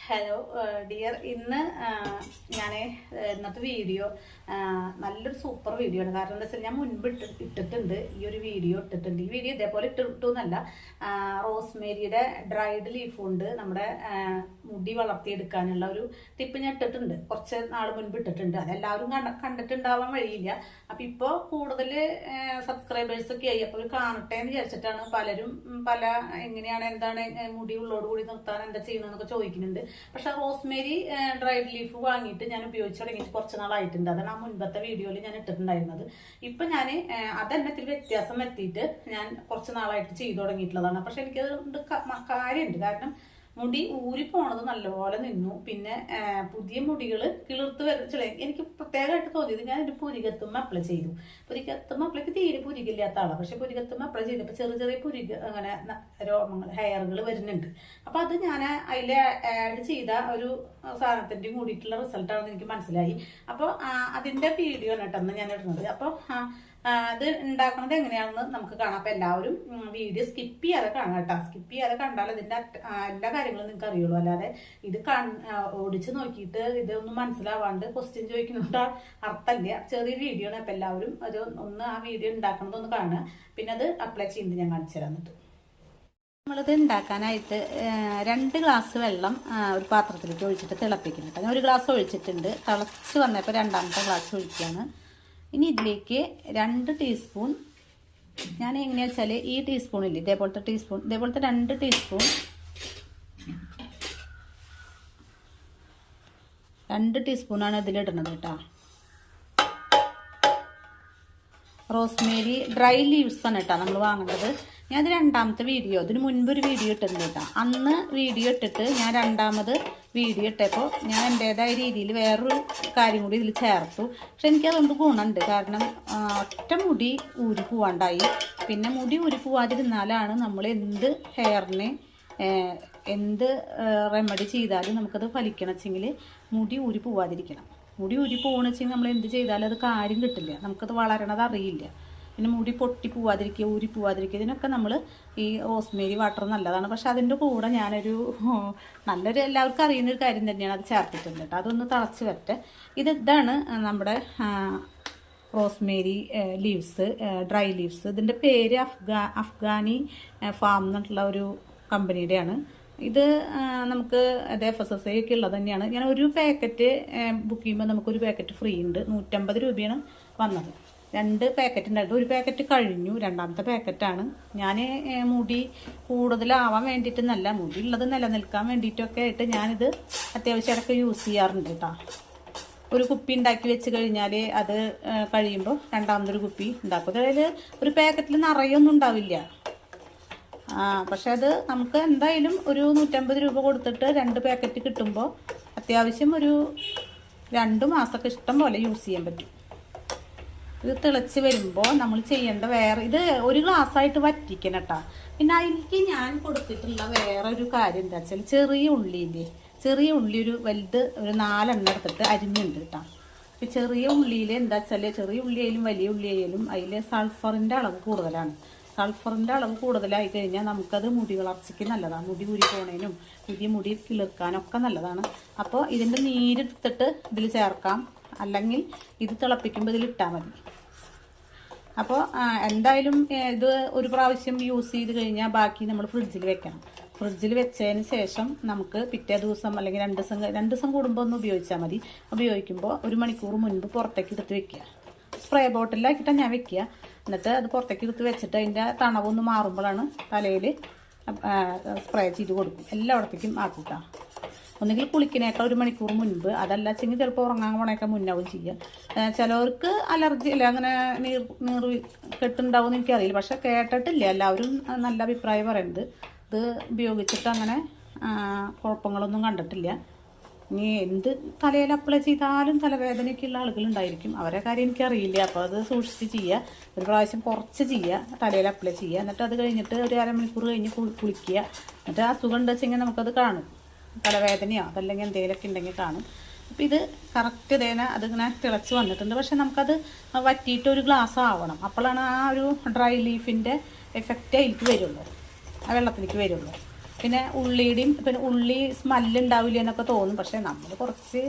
Hello dear, ഇന്ന് ഞാൻ ഇന്നത്തെ വീഡിയോ നല്ലൊരു സൂപ്പർ വീഡിയോ ആണ്. കാരണം എന്താ വെച്ചാൽ ഞാൻ മുൻപ് ഇട്ടിട്ടുണ്ട്, ഈ ഒരു വീഡിയോ ഇട്ടിട്ടുണ്ട്. ഈ വീഡിയോ ഇതേപോലെ ഇട്ടിട്ടൊന്നല്ല. റോസ്മേരിയുടെ ഡ്രൈഡ് ലീഫ് കൊണ്ട് നമ്മുടെ മുടി വളർത്തിയെടുക്കാനുള്ള ഒരു ടിപ്പ് ഞാൻ ഇട്ടിട്ടുണ്ട്, കുറച്ച് നാൾ മുൻപ് ഇട്ടിട്ടുണ്ട്. അതെല്ലാവരും കണ്ടിട്ടുണ്ടാവാൻ വഴിയില്ല. അപ്പം ഇപ്പോൾ കൂടുതൽ സബ്സ്ക്രൈബേഴ്സൊക്കെ ആയി, അപ്പോൾ കാണട്ടെ എന്ന് വിചാരിച്ചിട്ടാണ് പലരും എങ്ങനെയാണ് എന്താണ് മുടി ഉള്ളോട് കൂടി നിർത്താൻ എന്താ ചെയ്യണമെന്നൊക്കെ ചോദിക്കുന്നുണ്ട്. പക്ഷെ റോസ്മേരി ഡ്രൈഡ് ലീഫ് വാങ്ങിയിട്ട് ഞാൻ ഉപയോഗിച്ച് തുടങ്ങിയിട്ട് കുറച്ച് നാളായിട്ടുണ്ട്. അതാണ് ആ മുൻപത്തെ വീഡിയോയിൽ ഞാൻ ഇട്ടിട്ടുണ്ടായിരുന്നത്. ഇപ്പൊ ഞാൻ അതെന്നെ ഇത്തിരി വ്യത്യാസം വരുത്തിയിട്ട് ഞാൻ കുറച്ച് നാളായിട്ട് ചെയ്തു തുടങ്ങിയിട്ടുള്ളതാണ്. പക്ഷെ എനിക്കത് കാര്യമുണ്ട്. കാരണം മുടി ഊരി പോണത് നല്ലപോലെ നിന്നു. പിന്നെ പുതിയ മുടികൾ കിളിർത്ത് വരുന്ന എനിക്ക് പ്രത്യേകമായിട്ട് തോന്നിയത്, ഞാൻ ഒരു പുരികത്തുമ്മ അപ്ലൈ ചെയ്തു. പുരികത്തുമ്മ അപ്ലൈക്ക് തീരെ പുരികില്ലാത്ത ആളാണ്. പക്ഷെ പുരികത്തുമ്മ അപ്ലൈ ചെയ്തപ്പോൾ ചെറിയ ചെറിയ അങ്ങനെ രോമങ്ങൾ ഹെയറുകൾ വരുന്നുണ്ട്. അപ്പൊ അത് ഞാൻ അതിൽ ആഡ് ചെയ്ത ഒരു സാധനത്തിന്റെ കൂടിയിട്ടുള്ള റിസൾട്ടാണെന്ന് എനിക്ക് മനസ്സിലായി. അപ്പോൾ അതിന്റെ വീഡിയോ ആണ് കേട്ടോ ഞാൻ ഇടുന്നത്. അപ്പോൾ അത് ഉണ്ടാക്കുന്നത് എങ്ങനെയാണെന്ന് നമുക്ക് കാണാം. അപ്പൊ എല്ലാവരും വീഡിയോ സ്കിപ്പ് ചെയ്യാതെ കാണാം കേട്ടോ. സ്കിപ്പ് ചെയ്യാതെ കണ്ടാൽ ഇതിന്റെ എല്ലാ കാര്യങ്ങളും നിങ്ങൾക്ക് അറിയുള്ളൂ. അല്ലാതെ ഇത് ഓടിച്ച് നോക്കിയിട്ട് ഇതൊന്നും മനസ്സിലാവാണ്ട് ക്വസ്റ്റ്യൻ ചോദിക്കുന്നുണ്ട് അർത്ഥമില്ല. ചെറിയ വീഡിയോ ആണ്. അപ്പൊ എല്ലാവരും അത് ആ വീഡിയോ ഉണ്ടാക്കണതൊന്ന് കാണുക. പിന്നെ അത് അപ്ലൈ ചെയ്യുന്നത് ഞാൻ കാണിച്ചു തരാം. എന്നിട്ട് നമ്മളിത് ഉണ്ടാക്കാനായിട്ട് 2 ഗ്ലാസ് വെള്ളം ഒരു പാത്രത്തിലേക്ക് ഒഴിച്ചിട്ട് തിളപ്പിക്കണം കേട്ടോ. ഞാൻ 1 ഗ്ലാസ് ഒഴിച്ചിട്ടുണ്ട്. തിളച്ച് വന്നപ്പോൾ 2ാമത്തെ ഗ്ലാസ് ഒഴിക്കുകയാണ്. ഇനി ഇതിലേക്ക് 2 ടീസ്പൂൺ, ഞാൻ എങ്ങനെയാ വെച്ചാൽ ഈ ടീസ്പൂണില്ലേ, ഇതേപോലത്തെ 2 ടീസ്പൂൺ 2 ടീസ്പൂണാണ് ഇതിലിടുന്നത് കേട്ടോ. റോസ്മേരി ഡ്രൈ ലീവ്സ് ആണ് കേട്ടോ നമ്മൾ വാങ്ങേണ്ടത്. ഞാൻ ഇത് 2ാമത്തെ വീഡിയോ, ഇതിന് മുൻപ് ഒരു വീഡിയോ ഇട്ടിട്ടുണ്ട് കേട്ടോ. അന്ന് വീഡിയോ ഇട്ടിട്ട് ഞാൻ 2ാമത് വീഡിയോ ഇട്ടപ്പോൾ ഞാൻ എൻ്റേതായ രീതിയിൽ വേറൊരു കാര്യം കൂടി ഇതിൽ ചേർത്തു. പക്ഷെ എനിക്കതുകൊണ്ട് ഗുണമുണ്ട്. കാരണം ഒറ്റ മുടി ഊരി പോവാണ്ടായി. പിന്നെ മുടി ഊരി പോവാതിരുന്നാലാണ് നമ്മൾ എന്ത് ഹെയറിന് എന്ത് റെമഡി ചെയ്താലും നമുക്കത് ഫലിക്കണമെച്ചെങ്കിൽ മുടി ഊരി പോവാതിരിക്കണം. മുടി ഊരി പോകണമെച്ചെങ്കിൽ നമ്മൾ എന്ത് ചെയ്താലും അത് കാര്യം കിട്ടില്ല, നമുക്കത് വളരണത് അറിയില്ല. പിന്നെ മുടി പൊട്ടി പോവാതിരിക്കുക, ഊരി പോവാതിരിക്കുക, ഇതിനൊക്കെ നമ്മൾ ഈ റോസ്മേരി വാട്ടർ നല്ലതാണ്. പക്ഷെ അതിൻ്റെ കൂടെ ഞാനൊരു നല്ലൊരു എല്ലാവർക്കും അറിയുന്നൊരു കാര്യം തന്നെയാണ്, അത് ചേർത്തിട്ടുണ്ട് കേട്ടോ. അതൊന്ന് തിളച്ച് വരട്ടെ. ഇതാണ് നമ്മുടെ റോസ്മേരി ലീവ്സ്, ഡ്രൈ ലീവ്സ്. ഇതിൻ്റെ പേര് അഫ്ഗാനി ഫാം എന്നുള്ള ഒരു കമ്പനിയുടെയാണ്. ഇത് നമുക്ക് FSSAI ഒക്കെ ഉള്ളത് തന്നെയാണ്. ഞാൻ ഒരു പാക്കറ്റ് ബുക്ക് ചെയ്യുമ്പോൾ നമുക്കൊരു പാക്കറ്റ് ഫ്രീ ഉണ്ട്. 150 രൂപയാണ് വന്നത്. 2 പാക്കറ്റ് ഉണ്ടായിട്ട് 1 പാക്കറ്റ് കഴിഞ്ഞു, 2ാമത്തെ പാക്കറ്റാണ്. ഞാൻ മുടി കൂടുതലാവാൻ വേണ്ടിയിട്ടെന്നല്ല, മുടി ഉള്ളത് നിലനിൽക്കാൻ വേണ്ടിയിട്ടൊക്കെ ആയിട്ട് ഞാനിത് അത്യാവശ്യം ഇടയ്ക്ക് യൂസ് ചെയ്യാറുണ്ട് കേട്ടോ. ഒരു കുപ്പി ഉണ്ടാക്കി വെച്ച് കഴിഞ്ഞാൽ അത് കഴിയുമ്പോൾ 2ാമതൊരു കുപ്പി ഉണ്ടാക്കും. അതായത് ഒരു പാക്കറ്റിൽ നിറയൊന്നും ഉണ്ടാവില്ല. പക്ഷെ അത് നമുക്ക് എന്തായാലും ഒരു 150 രൂപ കൊടുത്തിട്ട് 2 പാക്കറ്റ് കിട്ടുമ്പോൾ അത്യാവശ്യം ഒരു 2 മാസമൊക്കെ ഇഷ്ടം പോലെ യൂസ് ചെയ്യാൻ പറ്റും. ഇത് തിളച്ച് വരുമ്പോൾ നമ്മൾ ചെയ്യേണ്ട ഇത് 1 ഗ്ലാസ്സായിട്ട് വറ്റിക്കണം കേട്ടോ. പിന്നെ അതിലേക്ക് ഞാൻ കൊടുത്തിട്ടുള്ള വേറെ ഒരു കാര്യം എന്താ വെച്ചാൽ, ചെറിയ ഉള്ളി ഒരു വലുത് ഒരു 4 എണ്ണം എടുത്തിട്ട് അരിഞ്ഞുണ്ട് കേട്ടോ. അപ്പം ചെറിയ ഉള്ളിയിൽ എന്താ വെച്ചാൽ, ചെറിയ ഉള്ളിയായാലും വലിയ ഉള്ളിയായാലും അതിൽ സൾഫറിൻ്റെ അളവ് കൂടുതലാണ്. സൾഫറിൻ്റെ അളവ് കൂടുതലായി കഴിഞ്ഞാൽ നമുക്കത് മുടി വളർച്ചയ്ക്ക് നല്ലതാണ്. മുടി ഊരി പോണേനും പുതിയ മുടി കിളിർക്കാനൊക്കെ നല്ലതാണ്. അപ്പോൾ ഇതിൻ്റെ നീരെടുത്തിട്ട് ഇതിൽ ചേർക്കാം, അല്ലെങ്കിൽ ഇത് തിളപ്പിക്കുമ്പോൾ ഇതിലിട്ടാൽ മതി. അപ്പോൾ എന്തായാലും ഇത് ഒരു പ്രാവശ്യം യൂസ് ചെയ്ത് കഴിഞ്ഞാൽ ബാക്കി നമ്മൾ ഫ്രിഡ്ജിൽ വെക്കണം. ഫ്രിഡ്ജിൽ വെച്ചതിന് ശേഷം നമുക്ക് പിറ്റേ ദിവസം അല്ലെങ്കിൽ 2 ദിവസം കൂടുമ്പോൾ ഒന്ന് ഉപയോഗിച്ചാൽ മതി. ഉപയോഗിക്കുമ്പോൾ 1 മണിക്കൂർ മുൻപ് പുറത്തേക്ക് എടുത്ത് വെക്കുക. സ്പ്രേ ബോട്ടിലാക്കിയിട്ടാണ് ഞാൻ വെക്കുക. എന്നിട്ട് അത് പുറത്തേക്ക് എടുത്ത് വെച്ചിട്ട് അതിൻ്റെ തണവൊന്ന് മാറുമ്പോഴാണ് തലയിൽ സ്പ്രേ ചെയ്ത് കൊടുക്കും. എല്ലായിടത്തേക്കും ആക്കൂട്ടാ. ഒന്നുകിൽ കുളിക്കണേക്കാൾ 1 മണിക്കൂർ മുൻപ്, അതല്ല വെച്ചെങ്കിൽ ചിലപ്പോൾ ഉറങ്ങാൻ പോണേക്കാൾ മുന്നാവും ചെയ്യുക. ചിലവർക്ക് അലർജി അല്ല, അങ്ങനെ നീർ കെട്ടുണ്ടാവും എന്ന് എനിക്കറിയില്ല. പക്ഷെ കേട്ടിട്ടില്ല, എല്ലാവരും നല്ല അഭിപ്രായം പറയുന്നത്. ഇത് ഉപയോഗിച്ചിട്ട് അങ്ങനെ കുഴപ്പങ്ങളൊന്നും കണ്ടിട്ടില്ല. ഇനി എന്ത് തലയിൽ അപ്ലൈ ചെയ്താലും തലവേദനയൊക്കെയുള്ള ആളുകളുണ്ടായിരിക്കും, അവരെ കാര്യം എനിക്കറിയില്ല. അപ്പോൾ അത് സൂക്ഷിച്ച് ചെയ്യുക. ഒരു പ്രാവശ്യം കുറച്ച് ചെയ്യുക, തലയിൽ അപ്ലൈ ചെയ്യുക. എന്നിട്ട് അത് കഴിഞ്ഞിട്ട് ഒരു 1/2 മണിക്കൂർ കഴിഞ്ഞ് കുളിക്കുക. എന്നിട്ട് അസുഖം ഉണ്ടെന്ന് വെച്ചെങ്കിൽ നമുക്കത് കാണും, തലവേദനയോ അതല്ലെങ്കിൽ എന്തെങ്കിലുമൊക്കെ ഉണ്ടെങ്കിൽ കാണും. അപ്പോൾ ഇത് കറക്റ്റ് അതിങ്ങനെ തിളച്ച് വന്നിട്ടുണ്ട്. പക്ഷെ നമുക്കത് വറ്റിയിട്ട് 1 ഗ്ലാസ് ആവണം. അപ്പോഴാണ് ആ ഒരു ഡ്രൈ ലീഫിൻ്റെ എഫക്റ്റ് അതിലേക്ക് വരുള്ളൂ, ആ വെള്ളത്തിലേക്ക് വരുള്ളൂ. പിന്നെ പിന്നെ ഉള്ളി സ്മെല്ലുണ്ടാവില്ല എന്നൊക്കെ തോന്നും. പക്ഷേ നമ്മൾ കുറച്ച്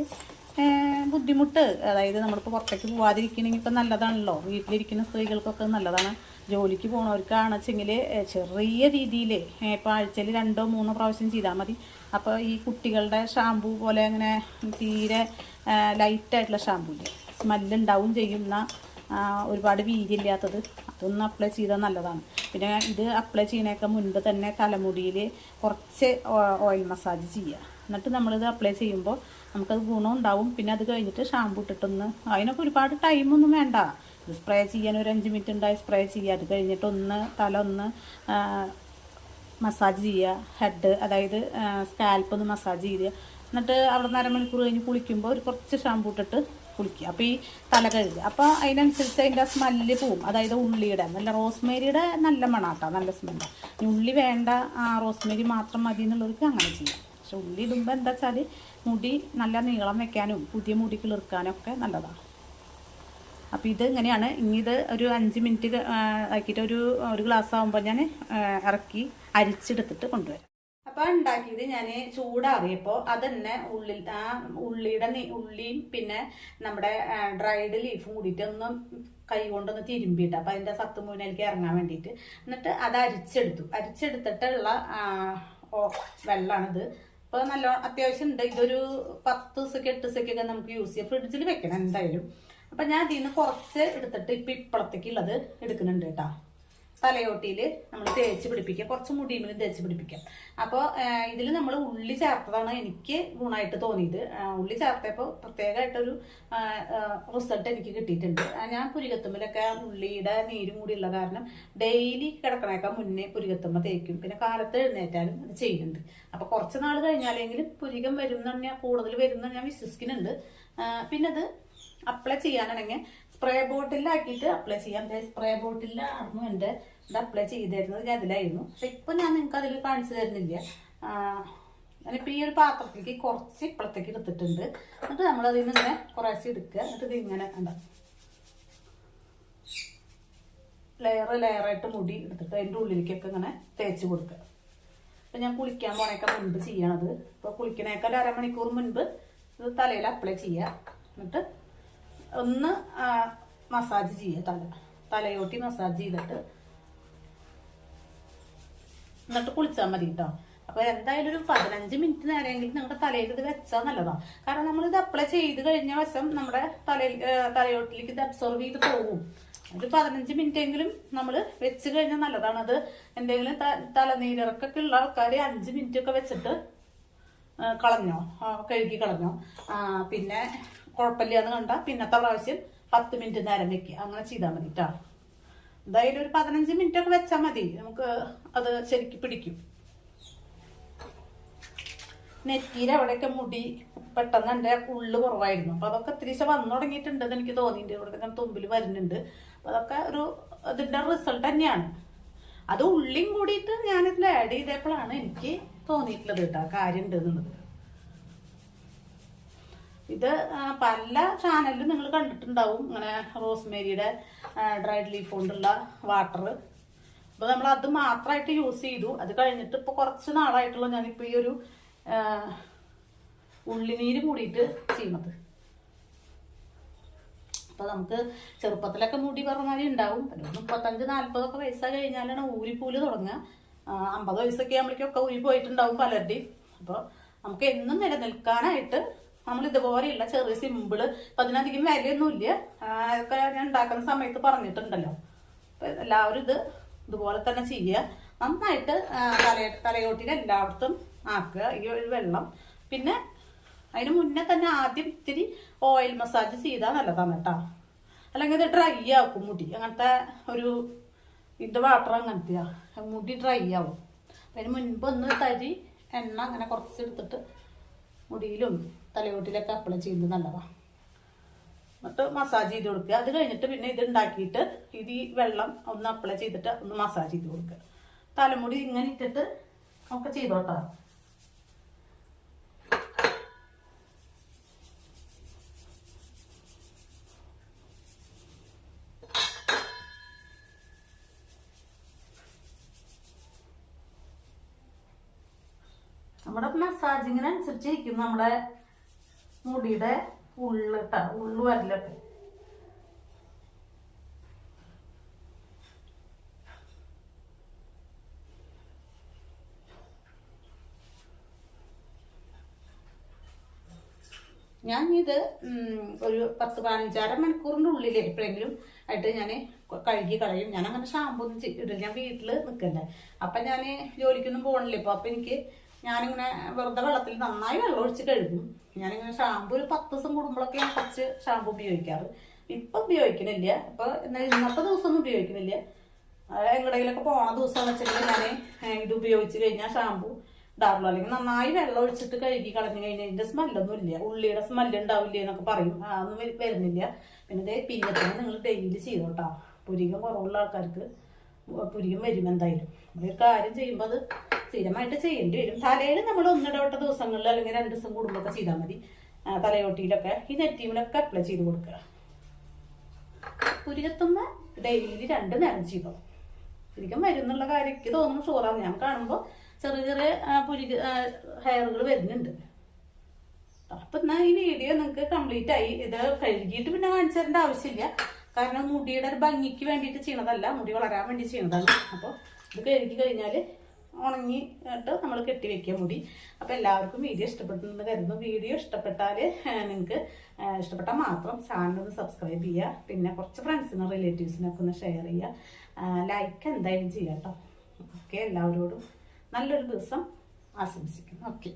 ബുദ്ധിമുട്ട്, അതായത് നമ്മളിപ്പോൾ പുറത്തേക്ക് പോകാതിരിക്കണമെങ്കിൽ ഇപ്പം നല്ലതാണല്ലോ. വീട്ടിലിരിക്കുന്ന സ്ത്രീകൾക്കൊക്കെ നല്ലതാണ്. ജോലിക്ക് പോകണവർക്കാണെന്ന് വെച്ചെങ്കിൽ ചെറിയ രീതിയിൽ ഇപ്പോൾ ആഴ്ചയിൽ 2-3 പ്രാവശ്യം ചെയ്താൽ മതി. അപ്പോൾ ഈ കുട്ടികളുടെ ഷാമ്പൂ പോലെ അങ്ങനെ തീരെ ലൈറ്റായിട്ടുള്ള ഷാമ്പൂ ഇല്ലേ, സ്മെല്ലുണ്ടാവും ചെയ്യുന്ന ഒരുപാട് വീര്യമില്ലാത്തത്, അതൊന്ന് അപ്ലൈ ചെയ്താൽ നല്ലതാണ്. പിന്നെ ഇത് അപ്ലൈ ചെയ്യണേക്കാൾ മുൻപ് തന്നെ തലമുടിയിൽ കുറച്ച് ഓയിൽ മസാജ് ചെയ്യുക. എന്നിട്ട് നമ്മളിത് അപ്ലൈ ചെയ്യുമ്പോൾ നമുക്കത് ഗുണം ഉണ്ടാവും. പിന്നെ അത് കഴിഞ്ഞിട്ട് ഷാമ്പൂ ഇട്ടിട്ടൊന്ന്, അതിനൊക്കെ ഒരുപാട് ടൈമൊന്നും വേണ്ട. ഇത് സ്പ്രേ ചെയ്യാൻ ഒരു 5 മിനിറ്റ് ഉണ്ടായി സ്പ്രേ ചെയ്യുക. അത് കഴിഞ്ഞിട്ട് തല ഒന്ന് മസാജ് ചെയ്യുക. ഹെഡ്, അതായത് സ്കാൽപ്പ് ഒന്ന് മസാജ് ചെയ്യുക. എന്നിട്ട് അവിടെ നിന്ന് അരമണിക്കൂർ കഴിഞ്ഞ് കുളിക്കുമ്പോൾ ഒരു കുറച്ച് ഷാമ്പൂ ഇട്ടിട്ട് കുളിക്കുക. അപ്പോൾ ഈ തല കഴുകുക. അപ്പോൾ അതിനനുസരിച്ച് അതിൻ്റെ ആ സ്മെല്ല് പോവും. അതായത് ഉള്ളിയുടെ നല്ല, റോസ്മേരിയുടെ നല്ല മണാട്ടോ, നല്ല സ്മെല്ലാണ്. ഉള്ളി വേണ്ട, റോസ്മേരി മാത്രം മതി എന്നുള്ളവർക്ക് അങ്ങനെ ചെയ്യാം. പക്ഷെ ഉള്ളി ഇടുമ്പോൾ എന്താ വെച്ചാൽ മുടി നല്ല നീളം വെക്കാനും പുതിയ മുടി കിളിർക്കാനും ഒക്കെ നല്ലതാണ്. അപ്പോൾ ഇത് ഇങ്ങനെയാണ്. ഇനി ഇത് ഒരു 5 മിനിറ്റ് ആക്കിയിട്ട് ഒരു ഗ്ലാസ് ആകുമ്പോൾ ഞാൻ ഇറക്കി അരിച്ചെടുത്തിട്ട് കൊണ്ടുവരാം. അപ്പോൾ ഉണ്ടാക്കിയത് ഞാൻ ചൂടാറിയപ്പോൾ അതന്നെ ഉള്ളിയുടെ ഉള്ളിയും പിന്നെ നമ്മുടെ ഡ്രൈഡ് ലീഫും കൂടിയിട്ട് ഒന്ന് കൈ കൊണ്ടൊന്ന് തിരുമ്പിയിട്ട്, അപ്പോൾ അതിൻ്റെ സത്ത് മുന്നിലേക്ക് ഇറങ്ങാൻ വേണ്ടിയിട്ട്. എന്നിട്ട് അത് അരിച്ചെടുത്തിട്ടുള്ള വെള്ളമാണിത്. അപ്പോൾ നല്ല അത്യാവശ്യം ഉണ്ട്. ഇതൊരു 10 ദിവസമൊക്കെ 8 ദിവസമൊക്കെ നമുക്ക് യൂസ് ചെയ്യാം. ഫ്രിഡ്ജിൽ വെക്കണം എന്തായാലും. അപ്പം ഞാൻ ഇതിൽ നിന്ന് കുറച്ച് എടുത്തിട്ട് ഇപ്പോഴത്തേക്കുള്ളത് എടുക്കുന്നുണ്ട് കേട്ടോ. തലയോട്ടിയിൽ നമ്മൾ തേച്ച് പിടിപ്പിക്കുക, കുറച്ച് മുടിയിൽ തേച്ച് പിടിപ്പിക്കാം. അപ്പോൾ ഇതിൽ നമ്മൾ ഉള്ളി ചേർത്തതാണ് എനിക്ക് ഗുണമായിട്ട് തോന്നിയത്. ഉള്ളി ചേർത്തപ്പോൾ പ്രത്യേകമായിട്ടൊരു റിസൾട്ട് എനിക്ക് കിട്ടിയിട്ടുണ്ട്. ഞാൻ പുരികത്തുമ്പിലൊക്കെ ഉള്ളിയുടെ നീരും കൂടി ഉള്ള കാരണം ഡെയിലി കിടക്കണേക്കാൾ മുന്നേ പുരികത്തുമ്പ തേക്കും. പിന്നെ കാലത്ത് എഴുന്നേറ്റാലും അത് ചെയ്യുന്നുണ്ട്. അപ്പോൾ കുറച്ച് നാൾ കഴിഞ്ഞാലെങ്കിലും പുരികം വരുന്ന കൂടുതൽ വരുന്ന ഞാൻ വിശ്വസിക്കുന്നുണ്ട്. പിന്നെ അത് അപ്ലൈ ചെയ്യാനാണെങ്കിൽ സ്പ്രേ ബോട്ടിലാക്കിയിട്ട് അപ്ലൈ ചെയ്യാം. സ്പ്രേ ബോട്ടിലായിരുന്നു എൻ്റെ ഇത് അപ്ലൈ ചെയ്തിരുന്നത്, ഞാൻ അതിലായിരുന്നു. പക്ഷെ ഇപ്പം ഞാൻ നിങ്ങൾക്ക് അതിൽ കാണിച്ചു തരുന്നില്ല. ഞാനിപ്പോൾ ഈ ഒരു പാത്രത്തിലേക്ക് കുറച്ച് ഇപ്പഴത്തേക്ക് എടുത്തിട്ടുണ്ട്. എന്നിട്ട് നമ്മളതിൽ നിന്ന് ഇങ്ങനെ കുറേശ്ശെ എടുക്കുക. എന്നിട്ട് ഇതിങ്ങനെ ഉണ്ടാകും ലെയറായിട്ട് മുടി എടുത്തിട്ട് അതിൻ്റെ ഉള്ളിലേക്കൊക്കെ ഇങ്ങനെ തേച്ച് കൊടുക്കുക. അപ്പം ഞാൻ കുളിക്കാൻ പോണേക്കാൾ മുൻപ് ചെയ്യണത്. ഇപ്പോൾ കുളിക്കണേക്കാൾ 1/2 മണിക്കൂർ മുൻപ് ഇത് തലയിൽ അപ്ലൈ ചെയ്യുക. എന്നിട്ട് ഒന്ന് മസാജ് ചെയ്യുക, തലയോട്ടി മസാജ് ചെയ്തിട്ട് എന്നിട്ട് കുളിച്ചാൽ മതി കേട്ടോ. അപ്പോൾ എന്തായാലും ഒരു 15 മിനിറ്റ് നേരമെങ്കിലും നിങ്ങളുടെ തലയിൽ ഇത് വെച്ചാൽ നല്ലതാണ്. കാരണം നമ്മളിത് അപ്ലൈ ചെയ്ത് കഴിഞ്ഞ വശം നമ്മുടെ തലയോട്ടിലേക്ക് ഇത് അബ്സോർവ് ചെയ്ത് പോകും. ഒരു 15 മിനിറ്റ് എങ്കിലും നമ്മൾ വെച്ച് കഴിഞ്ഞാൽ നല്ലതാണ്. അത് എന്തെങ്കിലും തലനീരിറക്കൊക്കെ ഉള്ള ആൾക്കാർ 5 മിനിറ്റ് ഒക്കെ വെച്ചിട്ട് കഴുകി കളഞ്ഞോ, പിന്നെ കുഴപ്പമില്ല എന്ന് കണ്ടാൽ പിന്നത്തെ പ്രാവശ്യം 10 മിനിറ്റ് നേരം വെക്കുക. അങ്ങനെ ചെയ്താൽ മതി കേട്ടോ. എന്തായാലും ഒരു 15 മിനിറ്റ് ഒക്കെ വെച്ചാൽ മതി, നമുക്ക് അത് ശരിക്കും പിടിക്കും. നെറ്റിയിൽ അവിടെയൊക്കെ മുടി പെട്ടെന്ന് എൻ്റെ ഉള്ളു കുറവായിരുന്നു. അപ്പോൾ അതൊക്കെ ഇത്തിരി വന്നു തുടങ്ങിയിട്ടുണ്ടെന്ന് എനിക്ക് തോന്നിയിട്ടുണ്ട്. ഇവിടെ തുമ്പിൽ വരുന്നുണ്ട്. അപ്പോൾ അതൊക്കെ ഇതിൻ്റെ റിസൾട്ട് തന്നെയാണ്. അത് ഉള്ളിയും കൂടിയിട്ട് ഞാനിതിൽ ആഡ് ചെയ്തപ്പോഴാണ് എനിക്ക് തോന്നിയിട്ടുള്ളത് കേട്ടോ, കാര്യം ഉണ്ട് എന്നുള്ളത്. ഇത് പല ചാനലിലും നിങ്ങൾ കണ്ടിട്ടുണ്ടാവും, ഇങ്ങനെ റോസ്മേരിയുടെ ഡ്രൈഡ് ലീഫ് കൊണ്ടുള്ള വാട്ടർ. അപ്പോൾ നമ്മൾ അത് മാത്രമായിട്ട് യൂസ് ചെയ്തു. അത് കഴിഞ്ഞിട്ട് ഇപ്പോൾ കുറച്ച് നാളായിട്ടുള്ള ഞാനിപ്പോൾ ഈ ഒരു ഉള്ളിനീര് കൂടിയിട്ട് ചെയ്യുന്നത്. അപ്പോൾ നമുക്ക് ചെറുപ്പത്തിലൊക്കെ മുടി പറഞ്ഞാൽ ഉണ്ടാവും. 35-40 വയസ്സായി കഴിഞ്ഞാലാണ് ഊരിപ്പൂല് തുടങ്ങുക. 50 വയസ്സൊക്കെ ആകുമ്പോഴേക്കൊക്കെ ഊരി പോയിട്ടുണ്ടാവും പലരുടെയും. അപ്പോൾ നമുക്ക് എന്നും നിലനിൽക്കാനായിട്ട് നമ്മൾ ഇതുപോലെയുള്ള ചെറിയ സിമ്പിള്, അപ്പം അതിനധികം വിലയൊന്നുമില്ല. അതൊക്കെ ഞാൻ ഉണ്ടാക്കുന്ന സമയത്ത് പറഞ്ഞിട്ടുണ്ടല്ലോ. അപ്പം എല്ലാവരും ഇതുപോലെ തന്നെ ചെയ്യുക. നന്നായിട്ട് തലയോട്ടിൽ എല്ലായിടത്തും ആക്കുക ഈ ഒരു വെള്ളം. പിന്നെ അതിന് മുന്നേ തന്നെ ആദ്യം ഇത്തിരി ഓയിൽ മസാജ് ചെയ്താൽ നല്ലതാണ് കേട്ടോ. അല്ലെങ്കിൽ ഇത് ഡ്രൈ ആക്കും മുടി. അങ്ങനത്തെ ഇത് വാട്ടർ അങ്ങനത്തെ മുടി ഡ്രൈ ആവും. അതിന് മുൻപ് ഒന്ന് തരി എണ്ണ അങ്ങനെ കുറച്ചെടുത്തിട്ട് മുടിയിലും തലയോട്ടിലൊക്കെ അപ്ലൈ ചെയ്യുന്നത് നല്ലതാണ്. എന്നിട്ട് മസാജ് ചെയ്ത് കൊടുക്കുക. അത് കഴിഞ്ഞിട്ട് പിന്നെ ഇത് ഉണ്ടാക്കിയിട്ട് ഇത് ഈ വെള്ളം ഒന്ന് അപ്ലൈ ചെയ്തിട്ട് ഒന്ന് മസാജ് ചെയ്ത് കൊടുക്കുക. തലമുടി ഇങ്ങനെ ഇട്ടിട്ട് നമുക്ക് ചെയ്തോട്ടോ. നമ്മുടെ മസാജിങ്ങിനനുസരിച്ചിരിക്കും നമ്മുടെ മുടിയുടെ ഉള്ളു വരലൊക്കെ. ഞാനിത് ഒരു 10-15 മണിക്കൂറിൻ്റെ ഉള്ളിൽ എപ്പോഴെങ്കിലും ആയിട്ട് ഞാൻ കഴുകി കളയും. ഞാൻ അങ്ങനെ ഷാമ്പൂ ഒന്നും ഇടില്ല, ഞാൻ വീട്ടിൽ നിൽക്കല്ലേ. അപ്പം ഞാൻ ജോലിക്കൊന്നും പോകണില്ല ഇപ്പോൾ. അപ്പം ഞാനിങ്ങനെ വെറുതെ വെള്ളത്തിൽ നന്നായി വെള്ളം ഒഴിച്ച് കഴുകും. ഞാനിങ്ങനെ ഷാമ്പൂ ഒരു 10 ദിവസം കൂടുമ്പോഴൊക്കെ ഞാൻ കുറച്ച് ഷാമ്പൂ ഉപയോഗിക്കാറ്. ഇപ്പം ഉപയോഗിക്കണില്ല. ഇപ്പോൾ ഇന്നത്തെ ദിവസമൊന്നും ഉപയോഗിക്കണില്ല. എങ്ങടെങ്കിലൊക്കെ പോണ ദിവസം വെച്ചിട്ടുണ്ടെങ്കിൽ ഞാൻ ഇത് ഉപയോഗിച്ച് കഴിഞ്ഞാൽ ഷാമ്പൂ ഇടാറുള്ളൂ. അല്ലെങ്കിൽ നന്നായി വെള്ളം ഒഴിച്ചിട്ട് കഴുകി കളഞ്ഞു കഴിഞ്ഞാൽ ഇതിൻ്റെ സ്മെല്ലൊന്നും ഇല്ല, ഉള്ളിയുടെ സ്മെല്ല് ഉണ്ടാവില്ല എന്നൊക്കെ പറയും. അതൊന്നും വരുന്നില്ല. പിന്നെ ഇതേ പിരിയത്തിന് നിങ്ങൾ ഡെയിലി ചെയ്തോട്ടോ. പുരികം കുറവുള്ള ആൾക്കാർക്ക് പുരികം വരും എന്തായാലും. ഒരു കാര്യം ചെയ്യുമ്പോൾ അത് സ്ഥിരമായിട്ട് ചെയ്യേണ്ടി വരും. തലയിൽ നമ്മൾ ഒന്നിടവിട്ട ദിവസങ്ങളിൽ അല്ലെങ്കിൽ 2 ദിവസം കൂടുമ്പോഴൊക്കെ ചെയ്താൽ മതി. തലയോട്ടിയിലൊക്കെ ഈ നെറ്റീമിലൊക്കെ അപ്ലൈ ചെയ്ത് കൊടുക്കുക. പുരികത്തുമ്പോൾ ഡെയിലി 2 നേരം ചെയ്തോ. പുരികം വരും എന്നുള്ള കാര്യം എനിക്ക് തോന്നുന്നു ഷുവറാണ്. ഞാൻ കാണുമ്പോൾ ചെറിയ ചെറിയ ഹെയറുകൾ വരുന്നുണ്ട്. അപ്പം എന്നാൽ ഈ വീഡിയോ നിങ്ങൾക്ക് കംപ്ലീറ്റ് ആയി. ഇത് കഴുകിയിട്ട് പിന്നെ കാണിച്ചു തരേണ്ട ആവശ്യമില്ല. കാരണം മുടിയുടെ ഒരു ഭംഗിക്ക് വേണ്ടിയിട്ട് ചെയ്യണതല്ല, മുടി വളരാൻ വേണ്ടി ചെയ്യണതാണ്. അപ്പോൾ ഇത് കഴുകി കഴിഞ്ഞാൽ ഉണങ്ങിയിട്ട് നമ്മൾ കെട്ടി വെക്കുക മുടി. അപ്പോൾ എല്ലാവർക്കും വീഡിയോ ഇഷ്ടപ്പെട്ടെന്ന് കരുതുന്നു. വീഡിയോ ഇഷ്ടപ്പെട്ടാൽ നിങ്ങൾക്ക് ഇഷ്ടപ്പെട്ടാൽ മാത്രം ചാനൽ സബ്സ്ക്രൈബ് ചെയ്യുക. പിന്നെ കുറച്ച് ഫ്രണ്ട്സിനും റിലേറ്റീവ്സിനൊക്കെ ഒന്ന് ഷെയർ ചെയ്യുക. ലൈക്ക് എന്തായാലും ചെയ്യാം കേട്ടോ. ഓക്കെ, എല്ലാവരോടും നല്ലൊരു ദിവസം ആശംസിക്കുന്നു. ഓക്കെ.